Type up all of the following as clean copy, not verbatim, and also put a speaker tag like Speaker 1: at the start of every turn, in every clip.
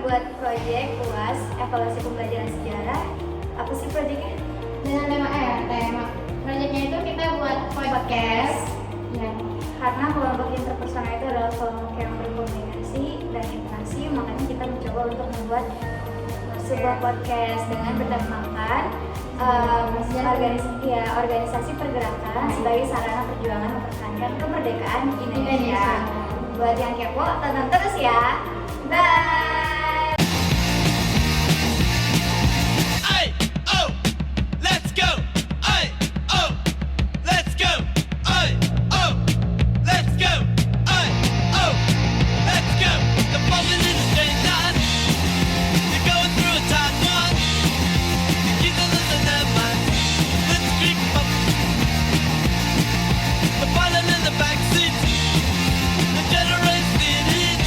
Speaker 1: buat proyek UAS evaluasi pembelajaran sejarah. Apa sih proyeknya?
Speaker 2: Dengan tema proyeknya itu kita buat podcast.
Speaker 1: Ya, karena kelompok interpersonal itu adalah kelompok yang berkomunikasi dan interaksi, makanya kita mencoba untuk membuat sebuah podcast dengan bertemakan organisasi pergerakan sebagai sarana perjuangan mempertahankan kemerdekaan Indonesia. Buat yang kepo, tonton terus ya. Bye.
Speaker 3: Ay, oh, let's go. Ay, oh, let's go. Ay, oh, let's go. Ay, oh, let's go. The falling in a straight line. You're going through a tight one. You keep the listen their mind. Let's speak up. The pilot in the back seat. The generates the heat.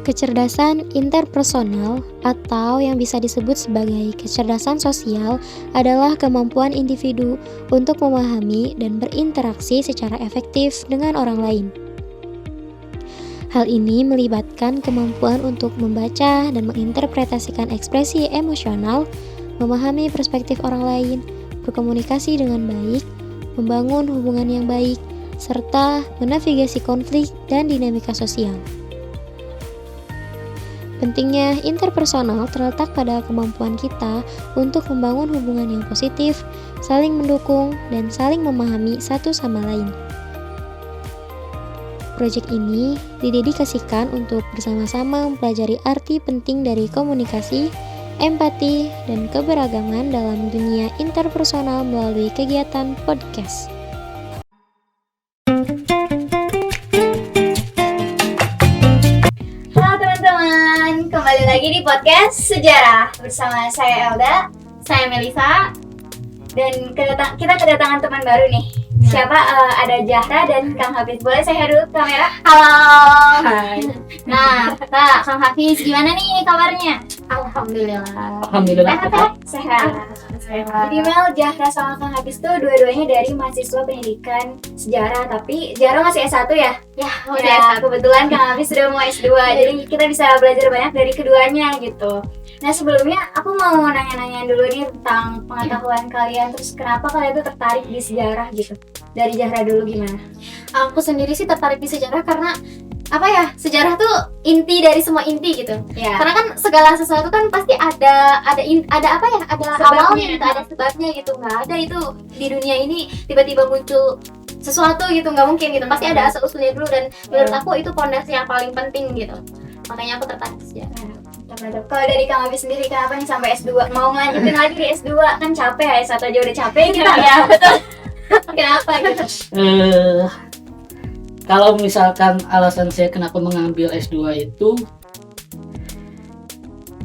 Speaker 4: Kecerdasan interpersonal atau yang bisa disebut sebagai kecerdasan sosial adalah kemampuan individu untuk memahami dan berinteraksi secara efektif dengan orang lain. Hal ini melibatkan kemampuan untuk membaca dan menginterpretasikan ekspresi emosional, memahami perspektif orang lain, berkomunikasi dengan baik, membangun hubungan yang baik, serta menavigasi konflik dan dinamika sosial. Pentingnya interpersonal terletak pada kemampuan kita untuk membangun hubungan yang positif, saling mendukung, dan saling memahami satu sama lain. Proyek ini didedikasikan untuk bersama-sama mempelajari arti penting dari komunikasi, empati, dan keberagaman dalam dunia interpersonal melalui kegiatan podcast.
Speaker 1: Halo teman-teman, kembali lagi di podcast Sejarah bersama saya Elda,
Speaker 2: Saya Melisa.
Speaker 1: dan kita kedatangan teman baru nih. Siapa? Ada Zahra dan Kang Hafiz. Boleh saya dulu kamera?
Speaker 2: Halo.
Speaker 5: Hai.
Speaker 2: Nah, Kak, Kang Hafiz, gimana nih kabarnya?
Speaker 5: Alhamdulillah.
Speaker 1: Sehat. Jadi Mel, Zahra sama Kang Hafiz tuh dua-duanya dari mahasiswa pendidikan sejarah, tapi Zahra masih S1 ya?
Speaker 2: Ya,
Speaker 1: Ya, kebetulan Kang Hafiz sudah mau S2, jadi kita bisa belajar banyak dari keduanya gitu. Nah sebelumnya aku mau nanya-nanya dulu nih tentang pengetahuan kalian, terus kenapa kalian tuh tertarik di sejarah gitu. Dari Zahra dulu gimana?
Speaker 2: Aku sendiri sih tertarik di sejarah karena apa ya? Sejarah tuh inti dari semua inti gitu.
Speaker 1: Ya.
Speaker 2: Karena kan segala sesuatu kan pasti ada apa ya? Ada
Speaker 1: Sebabnya.
Speaker 2: awalnya gitu, ada sebabnya gitu. Nggak ada itu di dunia ini tiba-tiba muncul sesuatu gitu, nggak mungkin gitu. Pasti ada asal usulnya dulu, dan menurut aku itu pondasi yang paling penting gitu. Makanya aku tertarik di sejarah.
Speaker 1: Kalau dari Kang Hafiz sendiri, kenapa nih sampai S2? Mau ngelanjutin lagi di S2? Kan capek ya, S1 aja udah capek gitu.
Speaker 2: Ya betul.
Speaker 1: Kenapa gitu?
Speaker 5: Kalau misalkan alasan saya kenapa mengambil S2 itu,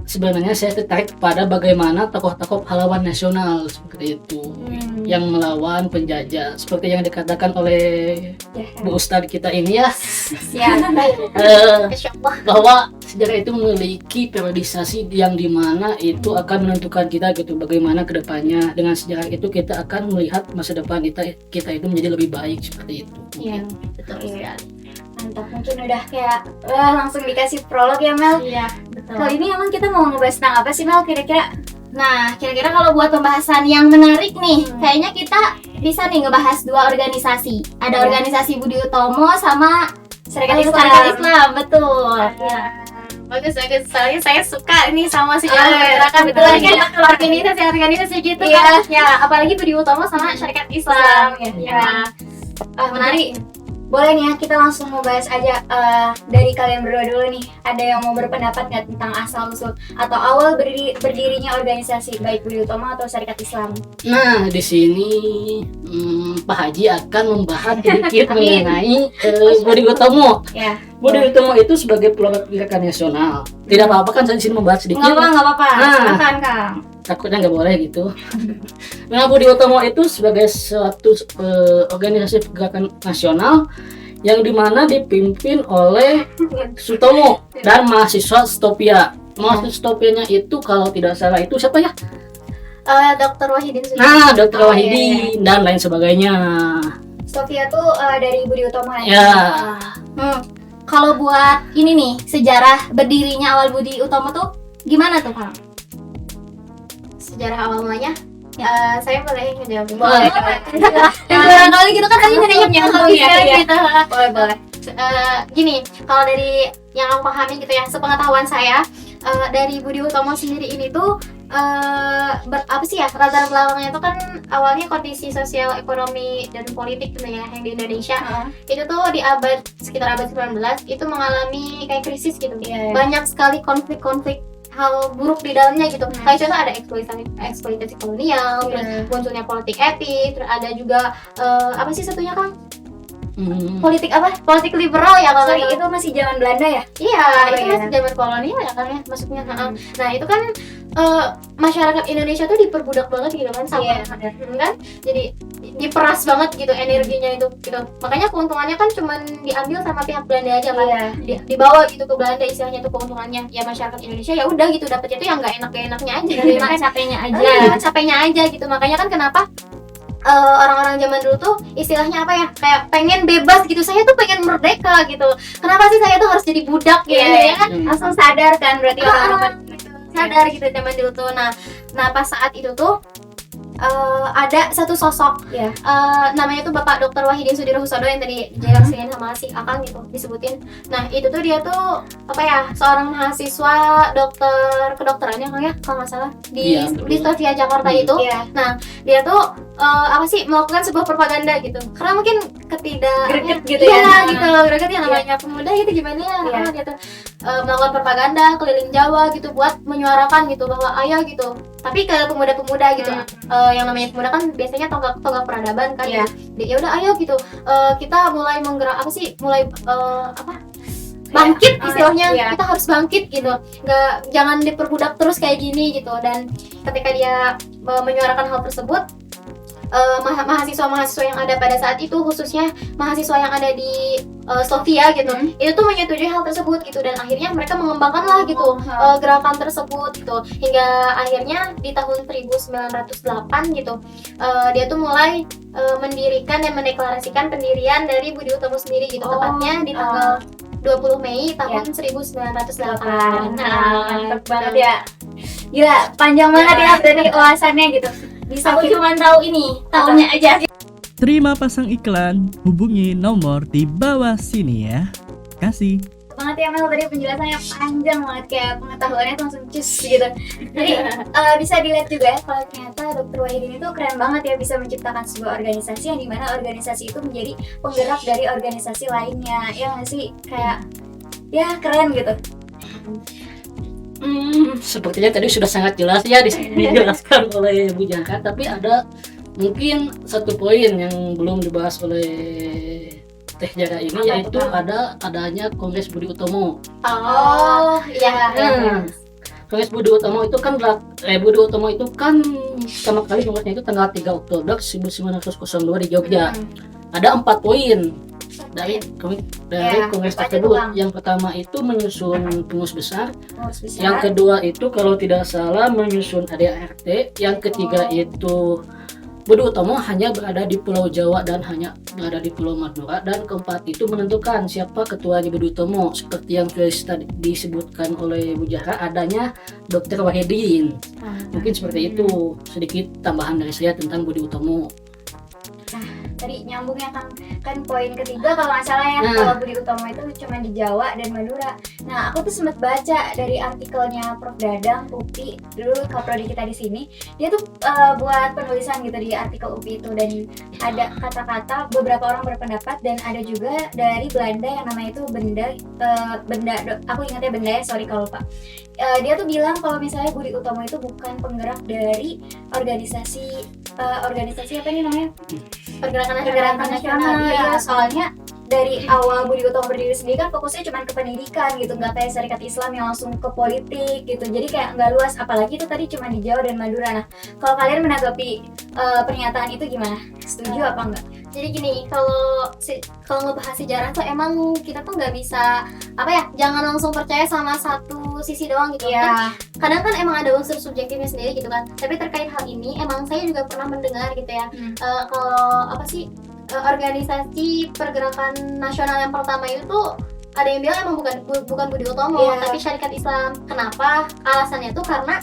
Speaker 5: sebenarnya saya tertarik pada bagaimana tokoh-tokoh pahlawan nasional seperti itu yang melawan penjajah, seperti yang dikatakan oleh Bu Ustadz kita ini ya,
Speaker 1: Ya,
Speaker 2: Insyaallah.
Speaker 5: bahwa sejarah itu memiliki periodisasi yang dimana itu akan menentukan kita gitu, bagaimana kedepannya. Dengan sejarah itu kita akan melihat masa depan kita itu menjadi lebih baik seperti itu.
Speaker 2: Iya, betul sekali.
Speaker 1: mantap. Mungkin udah kayak langsung dikasih prolog ya Mel.
Speaker 2: Iya, betul.
Speaker 1: Kali ini emang kita mau ngebahas tentang apa sih Mel kira-kira?
Speaker 2: Nah, kira-kira kalau buat pembahasan yang menarik nih, kayaknya kita bisa nih ngebahas dua organisasi. Ada organisasi Budi Utomo sama
Speaker 1: Serikat
Speaker 2: Serikat
Speaker 1: Islam.
Speaker 2: Islam, betul.
Speaker 1: Ya.
Speaker 2: Bagus. Soalnya saya suka nih sama sejarah pergerakan.
Speaker 1: betul.
Speaker 2: Kan organisasi gitu
Speaker 1: Iya.
Speaker 2: kan. Ya, apalagi Budi Utomo sama Serikat Islam.
Speaker 1: Ya.
Speaker 2: Menarik.
Speaker 1: Boleh nih ya, kita langsung mau bahas aja dari kalian berdua dulu nih. Ada yang mau berpendapat nggak tentang asal-usul atau awal berdirinya organisasi baik Budi Utomo atau Serikat Islam?
Speaker 5: Nah, di sini Pak Haji akan membahas sedikit mengenai Budi Utomo.
Speaker 1: Ya.
Speaker 5: Budi Utomo itu sebagai pelopor gerakan nasional. Tidak apa-apa kan saya di sini membahas sedikit.
Speaker 2: Nggak apa-apa.
Speaker 5: Nah.
Speaker 2: Silakan, Kang.
Speaker 5: Takutnya nggak boleh gitu. Nah, Budi Utomo itu sebagai suatu organisasi gerakan nasional yang dimana dipimpin oleh Sutomo dan mahasiswa Stopia. Mahasiswa Stopianya itu kalau tidak salah itu siapa ya?
Speaker 2: Dr. Wahidin Sujono.
Speaker 5: Nah, Dr.
Speaker 1: Oh,
Speaker 5: Wahidin dan lain sebagainya.
Speaker 1: Sofia tuh dari Budi Utomo
Speaker 5: Ya.
Speaker 2: kalau buat ini nih, sejarah berdirinya awal Budi Utomo tuh gimana tuh, Kang? Sejarah awal mulanya? Saya boleh ngejawab.
Speaker 1: Boleh.
Speaker 2: Barangkali gitu kan tadi nanya yang tahu
Speaker 1: Iya.
Speaker 2: gitu.
Speaker 1: Boleh.
Speaker 2: Gini, kalau dari yang aku pahami gitu ya, sepengetahuan saya, dari Budi Utomo sendiri ini tuh apa sih ya, latar belakangnya itu kan awalnya kondisi sosial ekonomi dan politik gitu ya yang di Indonesia. Itu tuh di sekitar abad 19 itu mengalami kayak krisis gitu.
Speaker 1: Iya.
Speaker 2: Banyak sekali konflik-konflik hal buruk di dalamnya gitu. Kayak contoh ada eksploitasi kolonial, terus munculnya politik etis, terus ada juga apa sih satunya, Kang? Politik apa? Politik liberal ya kalau
Speaker 1: Sorry,
Speaker 2: nggak
Speaker 1: itu masih zaman Belanda ya?
Speaker 2: Iya, itu
Speaker 1: iya.
Speaker 2: masih zaman kolonial ya kan ya, maksudnya. Nah, itu kan masyarakat Indonesia tuh diperbudak banget gitu kan sama kan? Jadi diperas banget gitu energinya itu gitu. Makanya keuntungannya kan cuman diambil sama pihak Belanda aja kan. Dibawa gitu ke Belanda istilahnya tuh keuntungannya. Ya masyarakat Indonesia ya udah gitu dapetnya tuh yang enggak enaknya aja.
Speaker 1: Cuma capeknya aja.
Speaker 2: Iya, capeknya aja gitu. Makanya kan kenapa orang-orang zaman dulu tuh istilahnya apa ya, kayak pengen bebas gitu, saya tuh pengen merdeka gitu, kenapa sih saya tuh harus jadi budak gitu ya kan,
Speaker 1: Langsung sadar kan berarti orang-orang
Speaker 2: sadar gitu zaman dulu tuh. Nah pas saat itu tuh ada satu sosok namanya tuh Bapak Dr. Wahidin Sudirohusodo yang tadi jelasin sama si Akang gitu disebutin. Nah itu tuh dia tuh apa ya, seorang mahasiswa kedokteran ya Kang ya kalau nggak salah di Stovia Jakarta itu. Nah dia tuh apa sih, melakukan sebuah propaganda gitu, karena mungkin
Speaker 1: greget gitu
Speaker 2: greget ya namanya pemuda gitu gimana ya gitu, melakukan propaganda keliling Jawa gitu buat menyuarakan gitu bahwa ayo gitu, tapi ke pemuda-pemuda gitu. Yang namanya pemuda kan biasanya tonggak peradaban kan. Ya udah ayo gitu, kita mulai menggerak apa sih, mulai bangkit istilahnya. Kita harus bangkit gitu, jangan diperbudak terus kayak gini gitu. Dan ketika dia menyuarakan hal tersebut, mahasiswa-mahasiswa yang ada pada saat itu, khususnya mahasiswa yang ada di Stovia gitu, itu tuh menyetujui hal tersebut gitu, dan akhirnya mereka mengembangkan lah gitu gerakan tersebut gitu, hingga akhirnya di tahun 1908 gitu dia tuh mulai mendirikan dan mendeklarasikan pendirian dari Budi Utomo sendiri gitu, tepatnya di tanggal 20 Mei tahun 1908.
Speaker 1: Mantap banget ya. Gila, panjang banget ya dari ulasannya gitu. Bisa
Speaker 2: Aku cuma tahu ini tahunnya aja.
Speaker 6: Terima pasang iklan, hubungi nomor di bawah sini ya. Kasih.
Speaker 1: banget ya Mel, tadi penjelasannya panjang banget, kayak pengetahuannya tuh langsung cus gitu. Jadi bisa dilihat juga ya kalau ternyata Dr. Wahidin itu keren banget ya, bisa menciptakan sebuah organisasi yang dimana organisasi itu menjadi penggerak dari organisasi lainnya, ya nggak sih? Kayak ya keren gitu.
Speaker 5: Sepertinya tadi sudah sangat jelas ya dijelaskan oleh Bu Jaka, tapi ada mungkin satu poin yang belum dibahas oleh Teh Jara ini, yaitu adanya Kongres Budi Utomo.
Speaker 2: Oh iya.
Speaker 5: Kongres Budi Utomo itu kan Budi Utomo itu kan pertama kali kongresnya itu tanggal 3 Oktober 1902 di Jogja. Ada 4 poin dari kongres tersebut. Yang pertama itu menyusun pengurus besar. Yang kedua itu kalau tidak salah menyusun ADART. Yang ketiga itu Budi Utomo hanya berada di Pulau Jawa dan hanya berada di Pulau Madura. Dan keempat itu menentukan siapa ketuanya Budi Utomo. Seperti yang tadi disebutkan oleh Bu Jahra, adanya Dr. Wahidin. Mungkin seperti itu, sedikit tambahan dari saya tentang Budi Utomo.
Speaker 1: Tadi nyambungnya kan poin ketiga kalau nggak salah ya, kalau Budi Utomo itu cuma di Jawa dan Madura. Nah aku tuh sempat baca dari artikelnya Prof. Dadang UPI, dulu kaprodi kita di sini, dia tuh buat penulisan gitu di artikel UPI itu, dan ada kata-kata beberapa orang berpendapat, dan ada juga dari Belanda yang namanya itu aku ingatnya Benda ya, sorry kalau lupa. Dia tuh bilang kalau misalnya Budi Utomo itu bukan penggerak dari organisasi apa ini namanya? Pergerakan nasional. Ya, soalnya dari awal Budi Utomo berdiri sendiri kan fokusnya cuma ke pendidikan gitu, nggak kayak Syarikat Islam yang langsung ke politik gitu. Jadi kayak nggak luas, apalagi itu tadi cuma di Jawa dan Madura. Nah, kalau kalian menanggapi pernyataan itu gimana? Setuju apa enggak?
Speaker 2: Jadi gini, kalau ngebahas sejarah tuh emang kita tuh nggak bisa jangan langsung percaya sama satu sisi doang gitu kan. Kadang kan emang ada unsur subjektifnya sendiri gitu kan. Tapi terkait hal ini emang saya juga pernah mendengar gitu ya. Kalau organisasi pergerakan nasional yang pertama itu tuh ada yang bilang emang bukan Budi Utomo,
Speaker 1: Iya.
Speaker 2: tapi Syarikat Islam. Kenapa? Alasannya tuh karena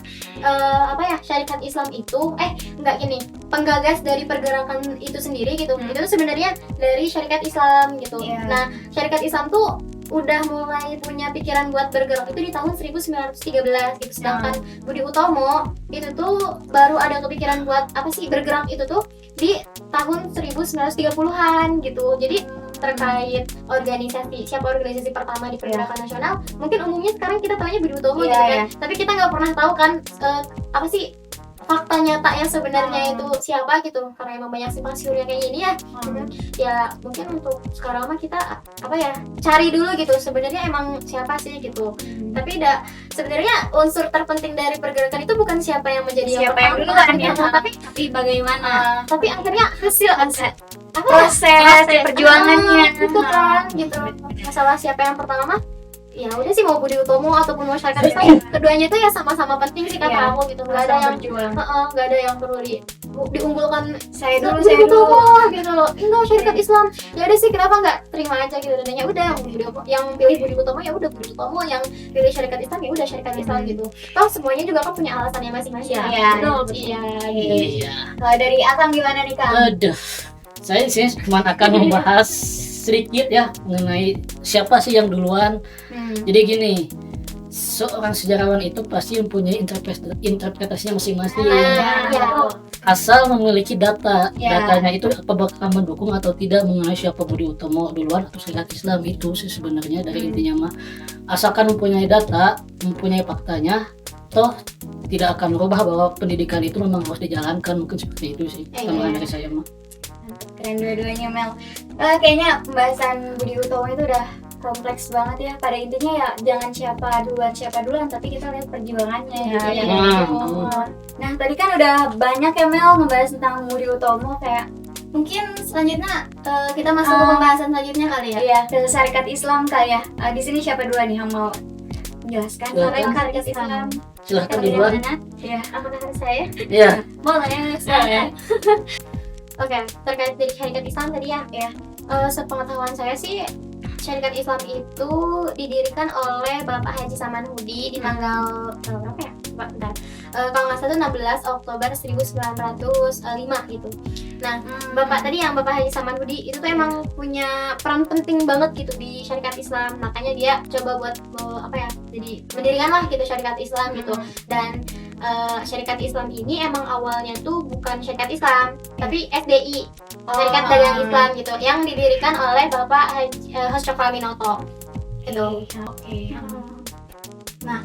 Speaker 2: Syarikat Islam itu enggak gini, penggagas dari pergerakan itu sendiri gitu. Itu tuh sebenarnya dari Syarikat Islam gitu.
Speaker 1: Iya.
Speaker 2: Nah, Syarikat Islam tuh udah mulai punya pikiran buat bergerak itu di tahun 1913 gitu. Sedangkan Budi Utomo itu tuh baru ada kepikiran buat bergerak itu tuh di tahun 1930-an gitu. Jadi terkait siapa organisasi pertama di pergerakan nasional, mungkin umumnya sekarang kita tahunya Budi Utomo gitu kan. Tapi kita nggak pernah tahu kan fakta nyata yang sebenarnya itu siapa gitu, karena emang banyak simpang siurnya kayak gini ya. Ya mungkin untuk sekarang mah kita cari dulu gitu sebenarnya emang siapa sih gitu. Tapi sebenarnya unsur terpenting dari pergerakan itu bukan siapa yang menjadi
Speaker 1: Siapa yang
Speaker 2: pertama,
Speaker 1: duluan ya,
Speaker 2: tapi
Speaker 1: bagaimana
Speaker 2: tapi akhirnya hasil
Speaker 1: proses perjuangannya
Speaker 2: itu kan gitu. Masalah siapa yang pertama ya udah sih, mau Budi Utomo ataupun mau Syarikat Islam, keduanya itu ya sama-sama penting sih kata aku gitu. Nggak ada yang nggak ada yang perlu diunggulkan
Speaker 1: saya dulu
Speaker 2: Budi Utomo gitu. Enggak, Syarikat Islam ya udah sih, kenapa nggak terima aja gitu. Dan ya udah yang pilih Budi Utomo ya udah Budi Utomo, yang pilih Syarikat Islam ya udah Syarikat Islam gitu. Toh semuanya juga kan punya alasannya masing-masing.
Speaker 1: Iya,
Speaker 2: Betul.
Speaker 1: iya.
Speaker 5: Iya.
Speaker 1: Kalau dari Akang gimana nih Kang?
Speaker 5: Aduh, saya sih cuma akan membahas sedikit ya mengenai siapa sih yang duluan. Jadi gini, seorang sejarawan itu pasti mempunyai interpretasinya masing-masing. Asal memiliki data, datanya itu apakah mendukung atau tidak mengenai siapa Budi Utomo duluan atau Syarikat Islam, itu sih sebenarnya dari intinya mah. Asalkan mempunyai data, mempunyai faktanya, toh tidak akan merubah bahwa pendidikan itu memang harus dijalankan, mungkin seperti itu sih tambahan dari saya mah.
Speaker 1: Keren dua-duanya Mel. Kayaknya pembahasan Budi Utomo itu udah kompleks banget ya. Pada intinya ya jangan siapa duluan, tapi kita lihat perjuangannya gitu ya. Nah tadi kan udah banyak ya Mel ngebahas tentang Budi Utomo, kayak
Speaker 2: Mungkin selanjutnya kita masuk ke pembahasan selanjutnya kali ya.
Speaker 1: iya ke Syarikat Islam kali ya. Di sini siapa duluan nih yang mau menjelaskan?
Speaker 2: Syarikat Islam.
Speaker 5: Silahkan duluan.
Speaker 1: Iya.
Speaker 2: Apakah harus saya?
Speaker 5: Iya.
Speaker 2: Boleh, silakan. Oke, terkait dari Syarikat Islam tadi ya. Sepengetahuan saya sih, Syarikat Islam itu didirikan oleh Bapak Haji Samanhudi di tanggal berapa ya? Bentar. Kalau nggak salah 16 Oktober 1905 gitu. Nah, Bapak Haji Samanhudi itu tuh emang punya peran penting banget gitu di Syarikat Islam. Makanya dia coba buat jadi mendirikan lah gitu Syarikat Islam gitu. Dan Syarikat Islam ini emang awalnya tuh bukan Syarikat Islam, tapi SDI, Syarikat Dagang Islam gitu, yang didirikan oleh Bapak Hoscoklaminoto gitu.
Speaker 1: Oke.
Speaker 2: Nah,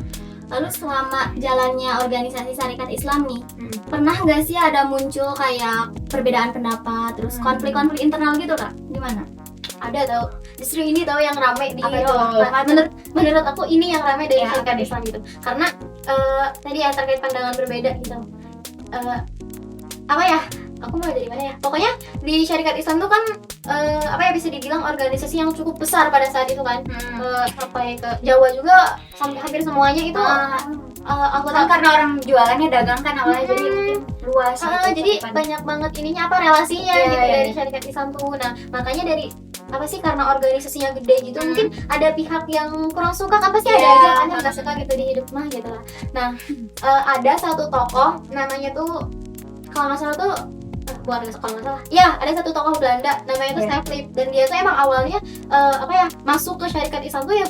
Speaker 2: lalu selama jalannya organisasi Syarikat Islam nih, pernah nggak sih ada muncul kayak perbedaan pendapat, terus konflik-konflik internal gitu Kak? Gimana? Ada tau, justru ini tau yang rame di menurut aku ini yang rame dari Syarikat Islam gitu. Karena tadi ya terkait pandangan berbeda gitu. Aku mulai dari mana ya? Pokoknya di Syarikat Islam tuh kan bisa dibilang organisasi yang cukup besar pada saat itu kan. Sampai ke Jawa juga hampir semuanya itu anggota,
Speaker 1: Karena orang jualannya dagang kan awalnya, jadi mungkin luas.
Speaker 2: jadi banyak banget relasinya gitu dari Syarikat Islam tuh. Nah, makanya dari karena organisasinya gede gitu, mungkin ada pihak yang kurang suka kan, pasti ada aja kan yang nggak suka gitu di hidup mah gitu lah. Nah, ada satu tokoh namanya tuh kalau nggak salah tuh ada satu tokoh Belanda namanya tuh Steflip, dan dia tuh emang awalnya masuk ke Syarikat Islam tuh ya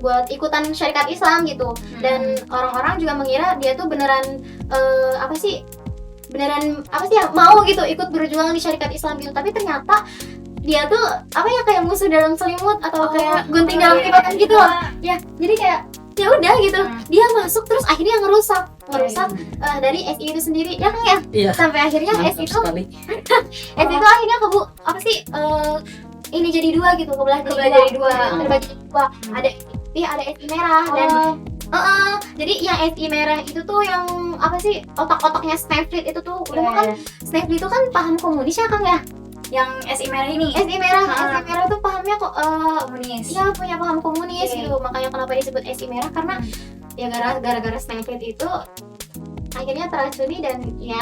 Speaker 2: buat ikutan Syarikat Islam gitu. Dan orang-orang juga mengira dia tuh beneran mau gitu ikut berjuang di Syarikat Islam gitu. Tapi ternyata dia tuh kayak musuh dalam selimut atau kayak gunting dalam timbangan gitu loh. Ya, jadi kayak ya udah gitu, dia masuk terus akhirnya ngerusak dari SI itu sendiri ya kan ya.
Speaker 5: Iya.
Speaker 2: Sampai akhirnya SI itu akhirnya ini jadi dua gitu, terbagi jadi dua. Ada SI merah dan jadi yang SI merah itu tuh yang otak-otaknya Snapfleet itu tuh udah kan Snapfleet itu kan paham komunis ya Kang ya.
Speaker 1: Yang SI merah ini.
Speaker 2: SI merah tuh pahamnya kok
Speaker 1: komunis.
Speaker 2: Iya, punya paham komunis gitu. Makanya kenapa disebut SI merah, karena ya gara-gara Snapfleet itu akhirnya teracuni dan
Speaker 1: Ya,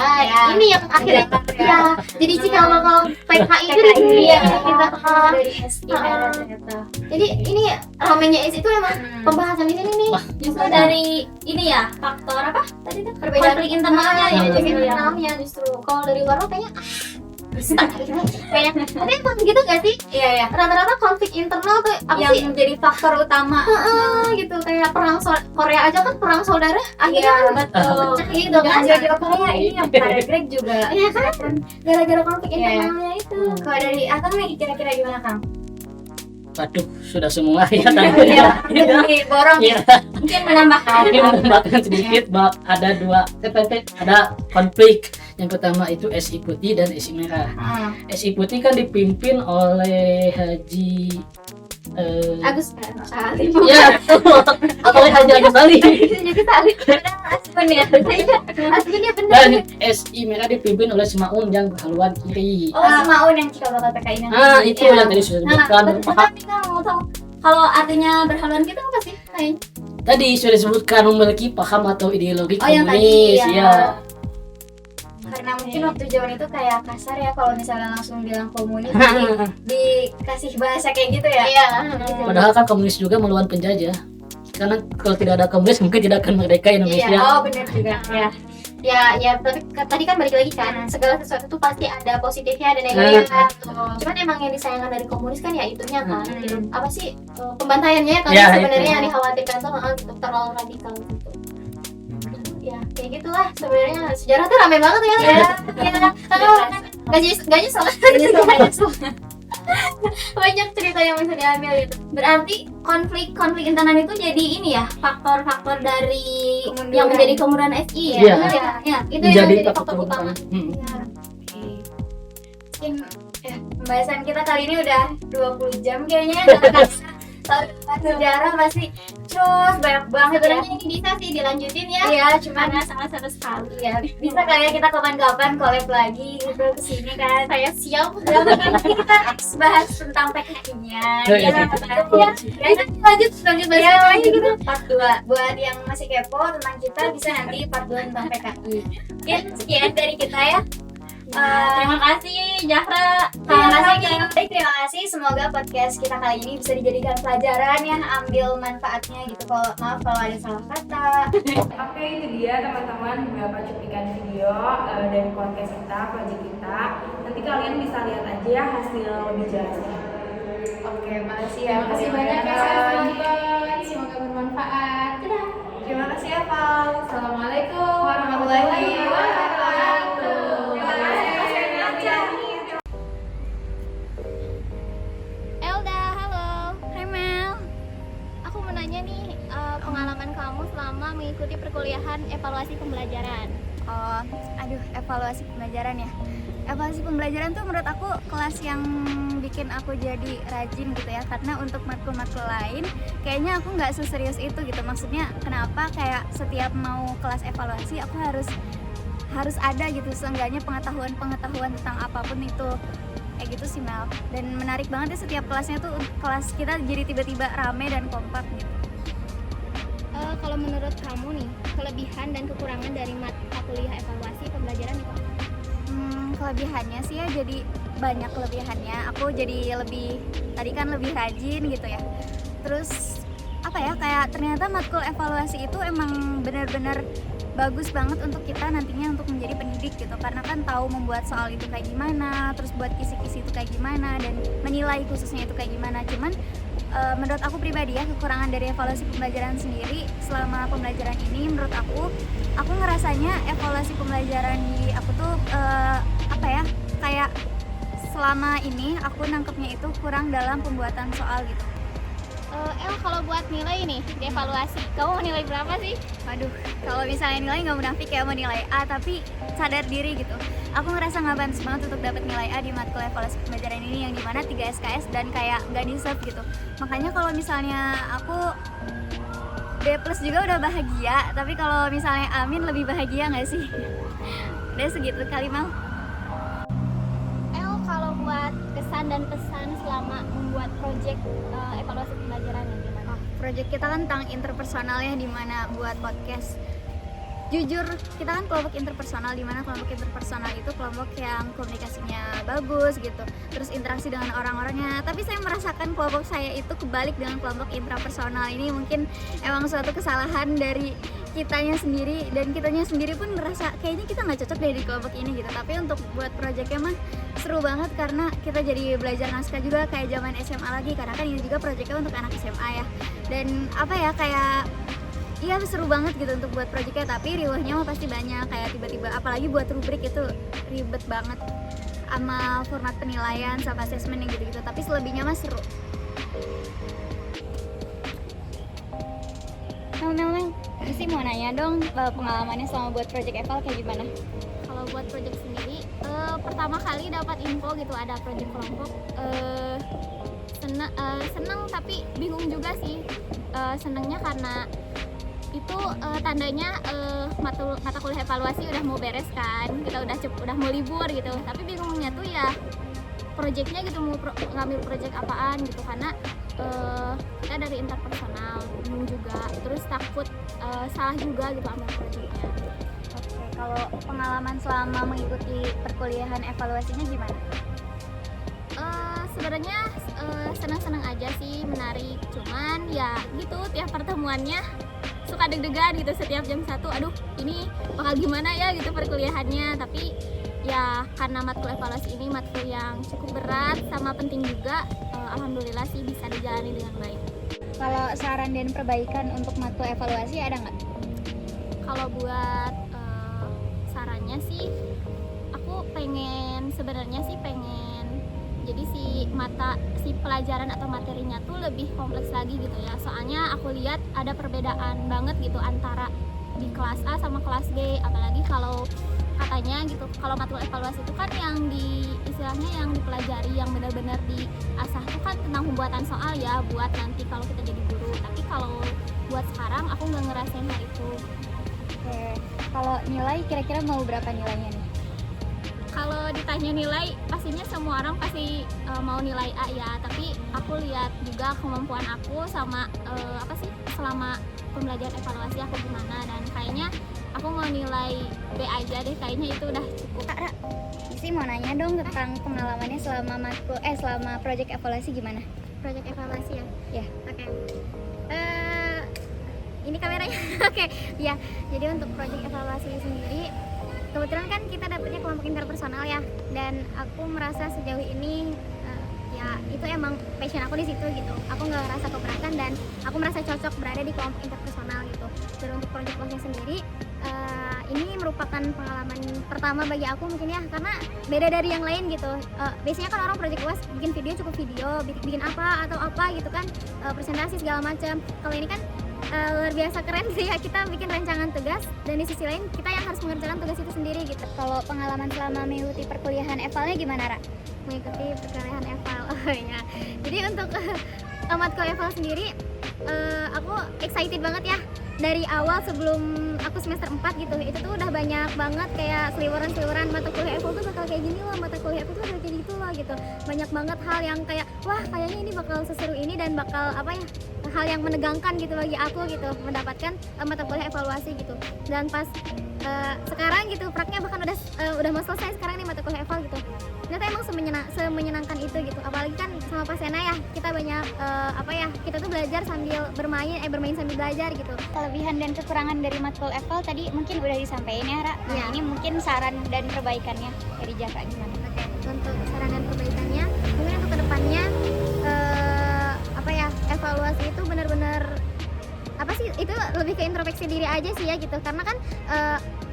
Speaker 2: ini yang akhirnya ya jadi cikal bakal PKI itu dari sini ya kita.
Speaker 1: dari SI ternyata.
Speaker 2: Jadi ini ramennya SI itu emang pembahasan di sini nih.
Speaker 7: Justru dari ini ya faktor apa tadi tuh
Speaker 2: Perbedaan
Speaker 7: konflik internalnya ya
Speaker 2: konflik
Speaker 7: justru ya.
Speaker 2: internalnya justru. Kalau dari luar kayaknya kayak tapi emang gitu gak sih?
Speaker 1: Iya,
Speaker 2: Rata-rata konflik internal tuh apa
Speaker 1: yang
Speaker 2: sih?
Speaker 1: menjadi faktor utama.
Speaker 2: Gitu kayak Korea aja kan perang saudara akhirnya
Speaker 1: betul.
Speaker 2: gitu kan.
Speaker 1: Yang jadi Korea ini yang pada Greg juga.
Speaker 2: Iya kan? Gara-gara konflik
Speaker 1: Iya.
Speaker 2: internalnya itu.
Speaker 1: Kalau dari Akang nih kira-kira gimana Kang?
Speaker 5: Waduh, sudah semua ya
Speaker 1: Iya,
Speaker 5: tadi.
Speaker 1: ini borong.
Speaker 5: Iya.
Speaker 7: Mungkin menambahkan
Speaker 5: Mungkin menambahkan sedikit bahwa ada ada konflik. Yang pertama itu SI Putih dan SI Merah. SI Putih kan dipimpin oleh Haji
Speaker 2: Agus Salim.
Speaker 5: ya, oleh Haji Agus Salim.
Speaker 2: Jadi Salim.
Speaker 1: Aspen ya.
Speaker 2: Aslinya bener.
Speaker 5: Dan SI Merah dipimpin oleh Semaun yang berhaluan kiri.
Speaker 1: Oh, Maun yang cikal bakal PKI nanti.
Speaker 5: Ah, itu yang tadi sudah disebutkan.
Speaker 7: tapi kan mau tahu kalau artinya berhaluan kita apa sih? Kayak
Speaker 5: Tadi sudah disebutkan memiliki paham atau ideologi
Speaker 1: Oh, yang tadi,
Speaker 5: komunis,
Speaker 1: ya.
Speaker 5: ya.
Speaker 1: Karena mungkin waktu zaman itu kayak kasar ya kalau misalnya langsung bilang komunis jadi dikasih bahasa kayak gitu ya.
Speaker 2: Iya.
Speaker 5: Padahal kan komunis juga melawan penjajah. Karena kalau tidak ada komunis mungkin tidak akan merdeka Indonesia.
Speaker 1: Oh, benar juga. Ya.
Speaker 2: Ya, tapi tadi kan balik lagi kan segala sesuatu tuh pasti ada positifnya ada negatifnya. Cuman emang yang disayangkan dari komunis kan ya itunya kan. Gitu. Apa sih pembantaiannya kan
Speaker 5: Ya,
Speaker 2: sebenarnya
Speaker 5: itu.
Speaker 2: yang dikhawatirkan tuh gitu, terlalu radikal gitu. Ya kayak gitulah sebenarnya sejarah tuh rame banget ya. Gak nyesel. Banyak cerita yang bisa diambil gitu.
Speaker 7: berarti konflik internal itu jadi ini ya faktor-faktor dari
Speaker 1: Kemunduran.
Speaker 7: yang menjadi kemunduran SI ya.
Speaker 5: Iya.
Speaker 7: Benar ya? Ya.
Speaker 2: Itu yang
Speaker 5: Menjadi
Speaker 2: jadi faktor utama.
Speaker 1: Mungkin pembahasan kita kali ini udah 20 jam kayaknya. Sejarah masih terus banyak banget ya.
Speaker 2: Sebenarnya ini bisa sih dilanjutin ya.
Speaker 1: Iya, cuman
Speaker 7: Karena sangat seru sekali.
Speaker 1: ya bisa kayak kita kapan-kapan collab lagi gitu kesini kan.
Speaker 2: Saya siap.
Speaker 1: Nanti kita bahas tentang PKI-nya.
Speaker 5: Iya,
Speaker 1: Ya,
Speaker 5: iya.
Speaker 2: Lanjut
Speaker 1: ya, lagi gitu. Part 2 buat yang masih kepo tentang kita bisa nanti part 2 tentang PKI. Mungkin sekian dari kita ya.
Speaker 7: Terima kasih Jafra.
Speaker 1: Terima kasih. Semoga podcast kita kali ini bisa dijadikan pelajaran ya, ambil manfaatnya gitu. Maaf kalau ada salah kata.
Speaker 8: Oke, itu dia teman-teman beberapa cuplikan video dari podcast kita, project kita. Nanti kalian bisa lihat aja ya hasil lebih jelasnya.
Speaker 1: Oke, makasih ya.
Speaker 2: Terima kasih banyak ya teman-teman. Semoga bermanfaat. Dadah.
Speaker 1: Terima kasih ya, Val.
Speaker 8: Assalamualaikum
Speaker 1: Warahmatullahi wabarakatuh.
Speaker 8: Terima kasih.
Speaker 2: Elda, halo. Hai Mel. Aku mau nanya nih pengalaman kamu selama mengikuti perkuliahan evaluasi pembelajaran.
Speaker 9: Oh, aduh, evaluasi pembelajaran ya. Evaluasi pembelajaran tuh menurut aku kelas yang bikin aku jadi rajin gitu ya. Karena untuk matkul-matkul lain, kayaknya aku nggak seserius itu gitu. Maksudnya kenapa kayak setiap mau kelas evaluasi aku harus ada gitu, seenggaknya pengetahuan tentang apapun itu. Kayak gitu sih Mel. Dan menarik banget ya setiap kelasnya tuh, kelas kita jadi tiba-tiba rame dan kompak gitu.
Speaker 2: Kalau menurut kamu nih, kelebihan dan kekurangan dari mata kuliah evaluasi pembelajaran itu apa?
Speaker 9: Kelebihannya sih ya jadi banyak kelebihannya. Aku jadi tadi kan lebih rajin gitu ya. Terus apa ya, kayak ternyata matkul evaluasi itu emang benar-benar bagus banget untuk kita nantinya untuk menjadi pendidik gitu, karena kan tahu membuat soal itu kayak gimana, terus buat kisi-kisi itu kayak gimana, dan menilai khususnya itu kayak gimana. Cuman menurut aku pribadi ya, kekurangan dari evaluasi pembelajaran sendiri selama pembelajaran ini, menurut aku ngerasanya evaluasi pembelajaran di aku tuh apa ya, kayak selama ini aku nangkepnya itu kurang dalam pembuatan soal gitu.
Speaker 2: El, kalau buat nilai nih di evaluasi, kamu mau nilai berapa sih?
Speaker 9: Waduh, kalau misalnya nilai nggak munafik ya mau nilai A, tapi sadar diri gitu. Aku ngerasa nggak pantas banget untuk dapat nilai A di matkul evaluasi pembelajaran ini, yang dimana 3 SKS dan kayak nggak deserve gitu. Makanya kalau misalnya aku B+ juga udah bahagia, tapi kalau misalnya Amin lebih bahagia nggak sih? Udah segitu kali Mal.
Speaker 2: El, kalau buat kesan dan pesan selama membuat project evaluasi pembelajaran, yang gimana?
Speaker 9: Project kita kan tentang interpersonal ya, dimana buat podcast jujur kita kan kelompok interpersonal, di mana kelompok interpersonal itu kelompok yang komunikasinya bagus gitu, terus interaksi dengan orang-orangnya. Tapi saya merasakan kelompok saya itu kebalik dengan kelompok intrapersonal. Ini mungkin emang suatu kesalahan dari kitanya sendiri, dan kitanya sendiri pun merasa kayaknya kita nggak cocok deh di kelompok ini gitu. Tapi untuk buat proyeknya mah seru banget karena kita jadi belajar naskah juga kayak zaman SMA lagi, karena kan ini juga proyeknya untuk anak SMA ya. Dan apa ya, kayak iya seru banget gitu untuk buat proyeknya, tapi riwahnya mah pasti banyak, kayak tiba-tiba apalagi buat rubrik itu ribet banget sama format penilaian sama asesmen yang gitu-gitu, tapi selebihnya mah seru. Mel, sih mau nanya dong, pengalamannya selama buat project eval kayak gimana?
Speaker 2: Kalau buat project sendiri, pertama kali dapat info gitu ada project kelompok, seneng tapi bingung juga sih. Senengnya karena itu tandanya mata kuliah evaluasi udah mau beres kan, kita udah mau libur gitu. Tapi bingungnya tuh ya projectnya gitu, mau ngambil project apaan gitu, karena kita dari interpersonal, bingung juga, terus takut salah juga gitu ambil projectnya.
Speaker 9: Oke, kalau pengalaman selama mengikuti perkuliahan evaluasinya gimana?
Speaker 2: Sebenarnya senang-senang aja sih, menarik, cuman ya gitu tiap pertemuannya suka deg-degan gitu setiap jam 1, aduh ini bakal gimana ya gitu perkuliahannya. Tapi ya karena matkul evaluasi ini matkul yang cukup berat sama penting juga, alhamdulillah sih bisa dijalani dengan baik.
Speaker 9: Kalau saran dan perbaikan untuk matkul evaluasi ada nggak?
Speaker 2: Kalau buat sarannya sih, aku sebenarnya pengen jadi si pelajaran atau materinya tuh lebih kompleks lagi gitu ya. Soalnya aku lihat ada perbedaan banget gitu antara di kelas A sama kelas B, apalagi kalau katanya gitu, kalau matkul evaluasi itu kan yang istilahnya yang dipelajari, yang benar-benar diasah itu kan tentang pembuatan soal ya, buat nanti kalau kita jadi guru. Tapi kalau buat sekarang aku nggak ngerasain hal itu.
Speaker 9: Oke, kalau nilai kira-kira mau berapa nilainya nih?
Speaker 2: Kalau ditanya nilai, pastinya semua orang pasti mau nilai A ya. Tapi aku lihat juga kemampuan aku sama selama pembelajaran evaluasi aku gimana, dan kayaknya aku mau nilai B aja deh, kayaknya itu udah cukup.
Speaker 9: Kak, Isi mau nanya dong tentang pengalamannya selama project evaluasi gimana?
Speaker 2: Project evaluasi ya?
Speaker 9: Ya.
Speaker 2: Oke. Ini kameranya. Oke. Ya. Jadi untuk project evaluasi sendiri, kebetulan kan kita dapetnya kelompok interpersonal ya, dan aku merasa sejauh ini ya itu emang passion aku di situ gitu. Aku nggak ngerasa keberatan dan aku merasa cocok berada di kelompok interpersonal gitu. Dan untuk project-project sendiri, ini merupakan pengalaman pertama bagi aku mungkin ya, karena beda dari yang lain gitu. Biasanya kan orang project UAS bikin video cukup video, bikin apa atau apa gitu kan, presentasi segala macam. Kalau ini kan luar biasa keren sih ya, kita bikin rancangan tugas dan di sisi lain kita yang harus mengerjakan tugas itu sendiri gitu.
Speaker 9: Kalau pengalaman selama mengikuti perkuliahan evalnya gimana, Ra?
Speaker 2: Mengikuti perkuliahan eval. Oh ya. Jadi untuk matkul eval sendiri, aku excited banget ya. Dari awal sebelum aku semester 4 gitu, itu tuh udah banyak banget kayak seliweran mata kuliah eval tuh bakal kayak gini loh, mata kuliah eval tuh bakal kayak gitu loh gitu. Banyak banget hal yang kayak wah kayaknya ini bakal seseru ini dan bakal hal yang menegangkan gitu bagi aku gitu, mendapatkan mata kuliah evaluasi gitu. Dan pas sekarang gitu praknya bahkan udah mau selesai sekarang nih mata kuliah eval gitu, ternyata emang semenyenangkan itu gitu. Apalagi kan sama Pak Sena ya, kita banyak kita tuh belajar sambil bermain sambil belajar gitu.
Speaker 9: Kelebihan dan kekurangan dari matkul eval tadi mungkin udah disampaikan ya, Ra. Nah,
Speaker 2: Ya.
Speaker 9: ini mungkin saran dan perbaikannya dari Jaka gimana?
Speaker 2: Oke, untuk saran dan perbaikannya, mungkin untuk kedepannya evaluasi itu benar-benar itu lebih ke introspeksi diri aja sih ya gitu. Karena kan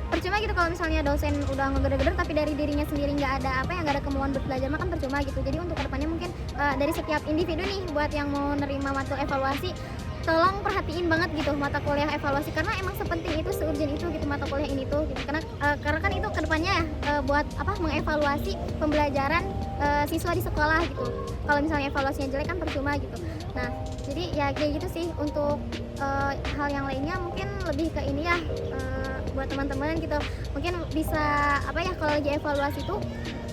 Speaker 2: percuma gitu kalau misalnya dosen udah ngegeder-geder tapi dari dirinya sendiri nggak ada kemauan buat belajar, mah kan percuma gitu. Jadi untuk kedepannya mungkin dari setiap individu nih, buat yang mau nerima matkul evaluasi, tolong perhatiin banget gitu mata kuliah evaluasi, karena emang sepenting itu, seurgent itu gitu mata kuliah ini tuh gitu. Karena kan itu kedepannya ya buat mengevaluasi pembelajaran siswa di sekolah gitu. Kalau misalnya evaluasinya jelek kan percuma gitu. Nah, jadi ya kayak gitu sih. Untuk hal yang lainnya mungkin lebih ke ini ya, buat teman-teman gitu, mungkin bisa kalau lagi evaluasi tuh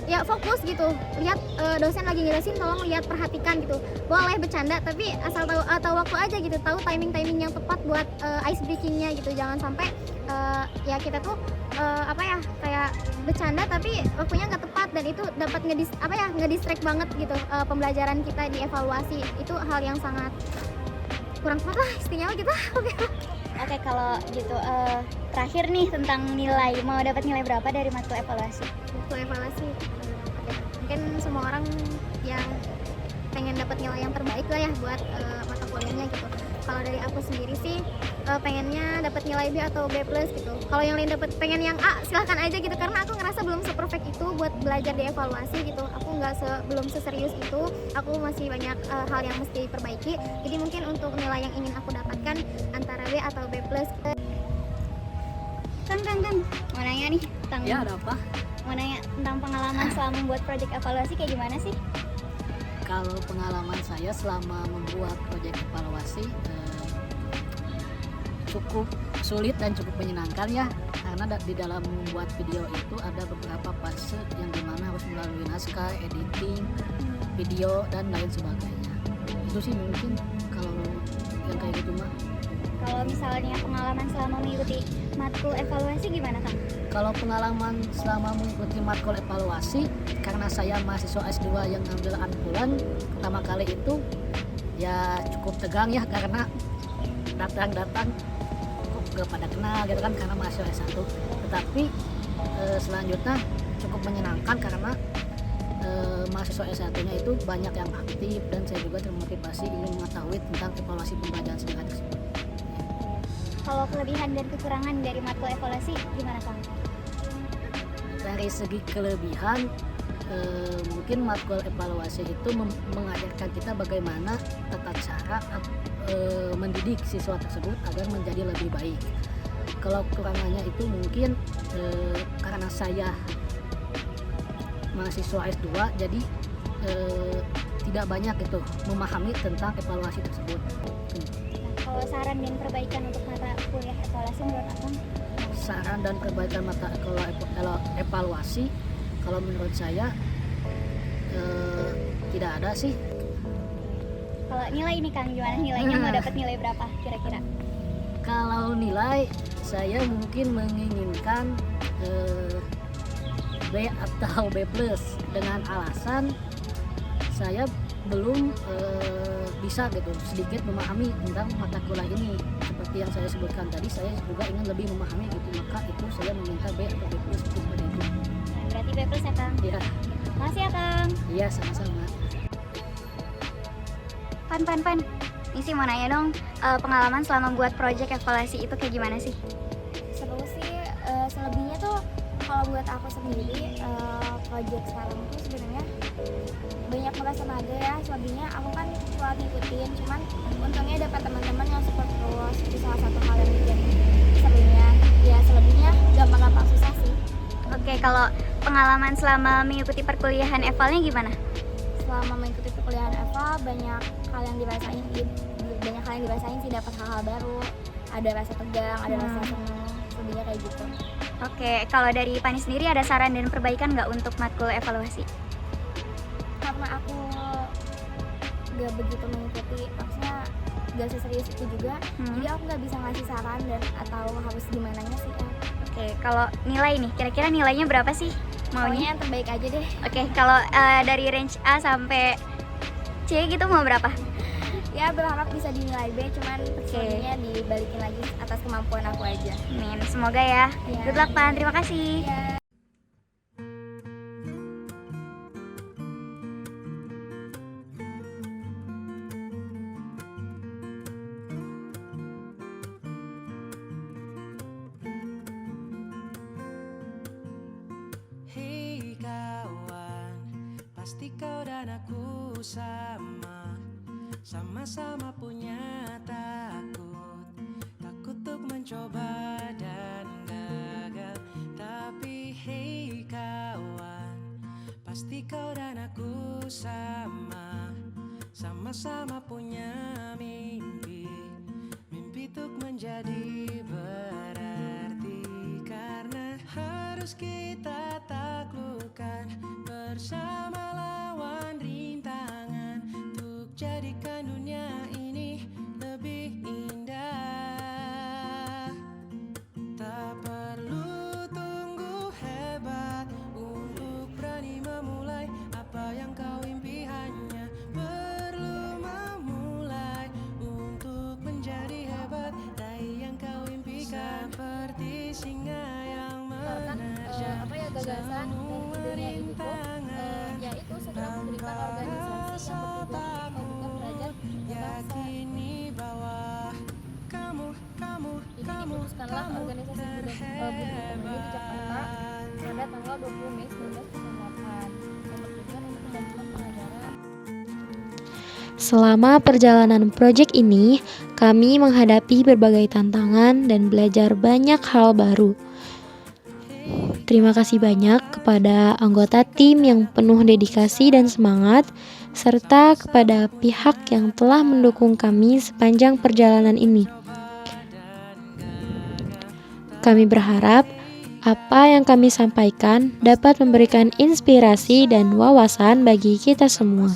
Speaker 9: ya fokus gitu, lihat dosen lagi ngejelasin, tolong lihat, perhatikan gitu. Boleh bercanda tapi asal tahu waktu aja gitu, tahu timing yang tepat buat ice breakingnya gitu. Jangan sampai ya kita tuh kayak bercanda tapi waktunya nggak tepat, dan itu dapat ngedistract banget gitu pembelajaran kita di evaluasi. Itu hal yang sangat kurang tepat lah istimewa gitu.
Speaker 1: Oke, kalau gitu terakhir nih tentang nilai, mau dapat nilai berapa dari matkul evaluasi?
Speaker 9: Waktu evaluasi mungkin semua orang yang pengen dapat nilai yang terbaik lah ya buat mata kuliahnya gitu. Kalau dari aku sendiri sih pengennya dapat nilai B atau B+ gitu. Kalau yang lain pengen yang A, silahkan aja gitu, karena aku ngerasa belum seperfect itu buat belajar di evaluasi gitu. Aku belum seserius itu, aku masih banyak hal yang mesti perbaiki. Jadi mungkin untuk nilai yang ingin aku dapatkan antara B atau B+.
Speaker 1: Kan mau nanya nih tentang
Speaker 5: Ya, ada apa?
Speaker 1: mau nanya tentang pengalaman selama membuat proyek evaluasi kayak gimana sih?
Speaker 5: Kalau pengalaman saya selama membuat proyek evaluasi cukup sulit dan cukup menyenangkan ya, karena di dalam membuat video itu ada beberapa fase yang dimana harus melalui naskah, editing, video dan lain sebagainya. Itu sih mungkin kalau yang kayak gitu mah.
Speaker 1: Kalau misalnya pengalaman selama mengikuti matkul evaluasi gimana Kang?
Speaker 5: Kalau pengalaman selama mengikuti matkul evaluasi, karena saya mahasiswa S2 yang ngambil ambulan pertama kali itu ya cukup tegang ya, karena datang kok gak pada kenal gitu kan, karena mahasiswa S1. Tetapi selanjutnya cukup menyenangkan karena mahasiswa S1-nya itu banyak yang aktif, dan saya juga termotivasi ingin mengetahui tentang evaluasi pembelajaran singkat tersebut.
Speaker 1: Kalau kelebihan dan kekurangan dari matkul evaluasi gimana Kang?
Speaker 5: Dari segi kelebihan, mungkin matkul evaluasi itu mengajarkan kita bagaimana tata cara mendidik siswa tersebut agar menjadi lebih baik. Kalau kekurangannya itu mungkin karena saya mahasiswa S2, jadi tidak banyak itu memahami tentang evaluasi tersebut.
Speaker 1: Kalau saran dan perbaikan untuk mata kuliah evaluasi menurut Akang?
Speaker 5: Saran dan perbaikan mata evaluasi, kalau menurut saya tidak ada sih.
Speaker 1: Kalau nilai ini Kang, gimana nilainya, mau dapat nilai berapa kira-kira?
Speaker 5: Kalau nilai, saya mungkin menginginkan B atau B+, dengan alasan saya belum bisa gitu sedikit memahami tentang mata kuliah ini. Seperti yang saya sebutkan tadi, saya juga ingin lebih memahami gitu, maka itu saya meminta B atau B+ seperti itu.
Speaker 1: Nah, berarti B+ ya Kang?
Speaker 5: Iya.
Speaker 1: Makasih ya Kang.
Speaker 5: Iya, sama-sama.
Speaker 1: Pan. Ini sih mau nanya dong, pengalaman selama membuat proyek evaluasi itu kayak gimana sih?
Speaker 9: Seru sih, selebihnya tuh kalau buat aku sendiri project sekarang tuh sebenarnya banyak banget tenaga ya. Selebihnya aku kan cuma ngikutin, cuman untungnya dapat teman-teman yang support terus. Itu salah satu hal yang bikin serunya. Ya selebihnya gampang-gampang susah sih.
Speaker 1: Oke, kalau pengalaman selama mengikuti perkuliahan evalnya gimana?
Speaker 9: Selama mengikuti perkuliahan Eva banyak hal yang dirasain sih, dapat hal-hal baru, ada rasa tegang, ada rasa senang, selebihnya kayak gitu.
Speaker 1: Oke, kalau dari Pani sendiri ada saran dan perbaikan nggak untuk matkul evaluasi?
Speaker 9: Karena aku gak begitu mengikuti, maksudnya gak seserius itu juga, jadi aku gak bisa ngasih saran dan atau harus gimananya sih kan.
Speaker 1: Oke, kalau nilai nih, kira-kira nilainya berapa sih
Speaker 9: Maunya
Speaker 1: maunya?
Speaker 9: yang terbaik aja deh.
Speaker 1: Oke, kalau dari range A sampai C gitu mau berapa?
Speaker 9: Ya berharap bisa dinilai B, cuman selebihnya dibalikin lagi atas kemampuan aku aja.
Speaker 1: Amin, semoga ya.
Speaker 9: Ya.
Speaker 1: Good luck Pan, terima kasih.
Speaker 9: Ya.
Speaker 3: Hei kawan, pasti kau dan aku sama-sama punya takut untuk mencoba dan gagal. Tapi hei kawan, pasti kau dan aku sama-sama punya mimpi untuk menjadi berarti, karena harus kita taklukkan
Speaker 2: Misalkan gagasan dan idenya itu yaitu segera mendirikan organisasi yang bertujuan untuk memajukan derajat bangsa. Ini diputuskanlah organisasi Budi Pemuda di Jakarta pada tanggal 20 Mei 1998 yang bertujuan untuk membangun pengajaran.
Speaker 4: Selama perjalanan proyek ini, kami menghadapi berbagai tantangan dan belajar banyak hal baru. Terima kasih banyak kepada anggota tim yang penuh dedikasi dan semangat, serta kepada pihak yang telah mendukung kami sepanjang perjalanan ini. Kami berharap apa yang kami sampaikan dapat memberikan inspirasi dan wawasan bagi kita semua.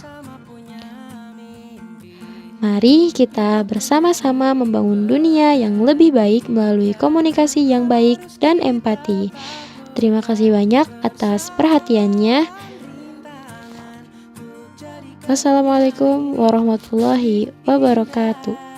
Speaker 4: Mari kita bersama-sama membangun dunia yang lebih baik melalui komunikasi yang baik dan empati. Terima kasih banyak atas perhatiannya. Wassalamualaikum warahmatullahi wabarakatuh.